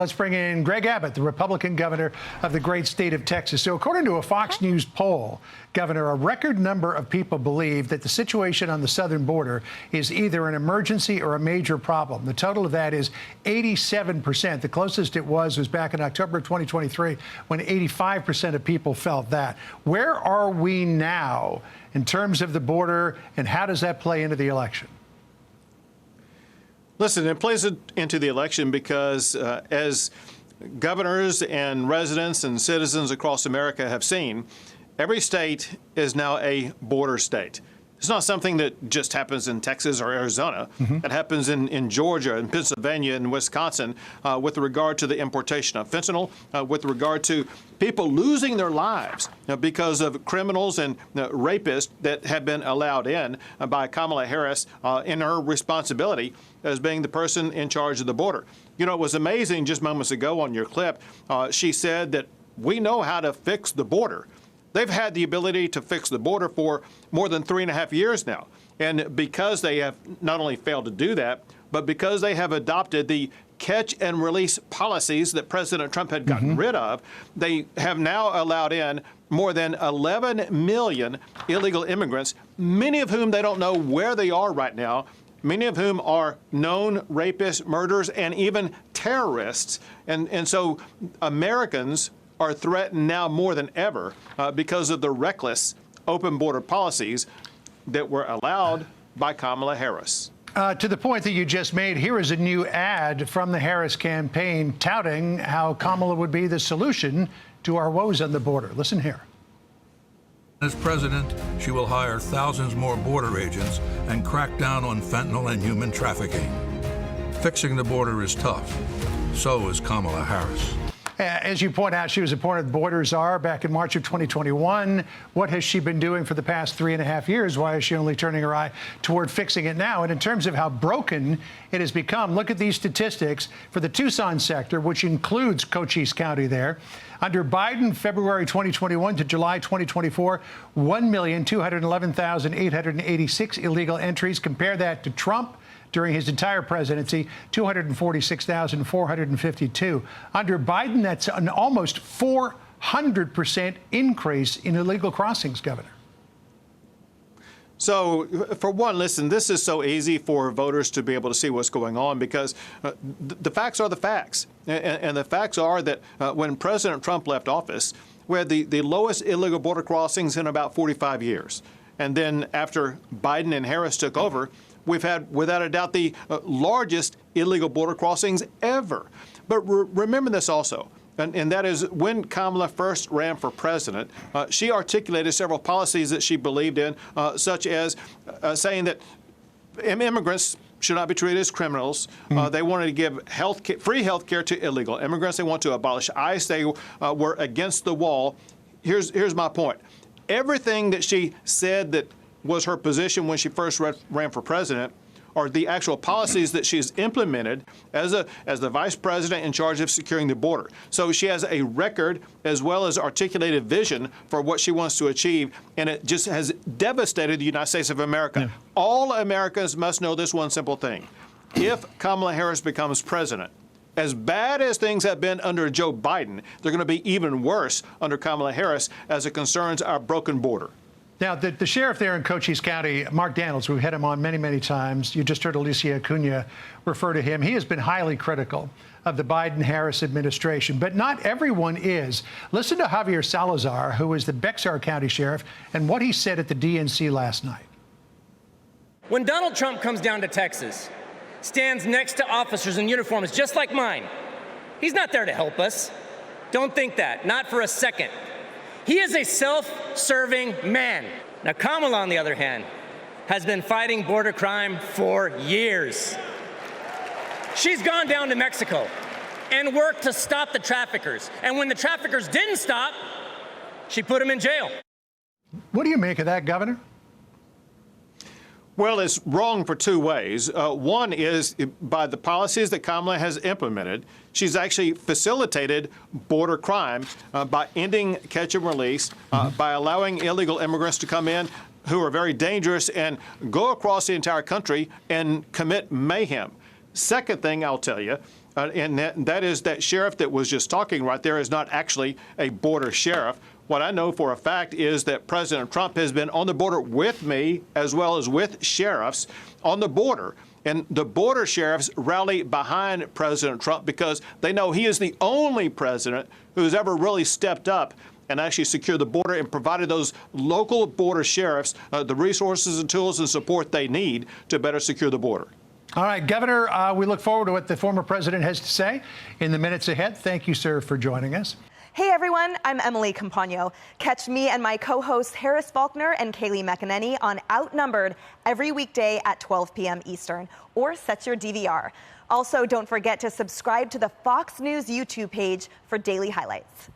Let's bring in Greg Abbott, the Republican governor of the great state of Texas. So according to a Fox News poll, Governor, a record number of people believe that the situation on the southern border is either an emergency or a major problem. The total of that is 87%. The closest it was back in October of 2023, when 85% of people felt that. Where are we now in terms of the border, and how does that play into the election? Listen, it plays into the election because as governors and residents and citizens across America have seen, every state is now a border state. It's not something that just happens in Texas or Arizona. It happens in Georgia and Pennsylvania and Wisconsin with regard to the importation of fentanyl, with regard to people losing their lives because of criminals and rapists that have been allowed in by Kamala Harris in her responsibility as being the person in charge of the border. You know, it was amazing just moments ago on your clip. She said that we know how to fix the border. They've had the ability to fix the border for more than 3.5 years now. And because they have not only failed to do that, but because they have adopted the catch and release policies that President Trump had gotten rid of, they have now allowed in more than 11 million illegal immigrants, many of whom they don't know where they are right now, many of whom are known rapists, murderers, and even terrorists. And so Americans are threatened now more than ever because of the reckless open border policies that were allowed by Kamala Harris. To the point that you just made, here is a new ad from the Harris campaign touting how Kamala would be the solution to our woes on the border. Listen here. As president, she will hire thousands more border agents and crack down on fentanyl and human trafficking. Fixing the border is tough. So is Kamala Harris. As you point out, she was appointed border czar back in March of 2021. What has she been doing for the past 3.5 years? Why is she only turning her eye toward fixing it now? And in terms of how broken it has become, look at these statistics for the Tucson sector, which includes Cochise County there. Under Biden, February 2021 to July 2024, 1,211,886 illegal entries. Compare that to Trump. During his entire presidency, 246,452. Under Biden, that's an almost 400% increase in illegal crossings, Governor. So, for one, listen, this is so easy for voters to be able to see what's going on because the facts are the facts. And the facts are that when President Trump left office, we had the lowest illegal border crossings in about 45 years. And then after Biden and Harris took over, we've had, without a doubt, the largest illegal border crossings ever. But remember this also, and that is when Kamala first ran for president, she articulated several policies that she believed in, such as saying that immigrants should not be treated as criminals. They wanted to give free health care to illegal immigrants. They want to abolish ICE. They were against the wall. Here's my point. Everything that she said that was her position when she first ran for president, or the actual policies that she's implemented as the vice president in charge of securing the border. So she has a record as well as articulated vision for what she wants to achieve, and it just has devastated the United States of America. Yeah. All Americans must know this one simple thing. If Kamala Harris becomes president, as bad as things have been under Joe Biden, they're going to be even worse under Kamala Harris as it concerns our broken border. Now, the sheriff there in Cochise County, Mark Daniels, we've had him on many, many times. You just heard Alicia Acuna refer to him. He has been highly critical of the Biden-Harris administration, but not everyone is. Listen to Javier Salazar, who is the Bexar County sheriff, and what he said at the DNC last night. When Donald Trump comes down to Texas, stands next to officers in uniforms just like mine, he's not there to help us. Don't think that, not for a second. He is a self-serving man. Now, Kamala, on the other hand, has been fighting border crime for years. She's gone down to Mexico and worked to stop the traffickers. And when the traffickers didn't stop, she put them in jail. What do you make of that, Governor? Well, it's wrong for two ways. One is by the policies that Kamala has implemented, she's actually facilitated border crime by ending catch and release, by allowing illegal immigrants to come in who are very dangerous and go across the entire country and commit mayhem. Second thing I'll tell you, and that is that sheriff that was just talking right there is not actually a border sheriff. What I know for a fact is that President Trump has been on the border with me as well as with sheriffs on the border. And the border sheriffs rally behind President Trump because they know he is the only president who's ever really stepped up and actually secured the border and provided those local border sheriffs the resources and tools and support they need to better secure the border. All right, Governor, we look forward to what the former president has to say in the minutes ahead. Thank you, sir, for joining us. Hey everyone, I'm Emily Campagno. Catch me and my co-hosts Harris Faulkner and Kaylee McEnany on Outnumbered every weekday at 12 p.m. Eastern, or set your DVR. Also, don't forget to subscribe to the Fox News YouTube page for daily highlights.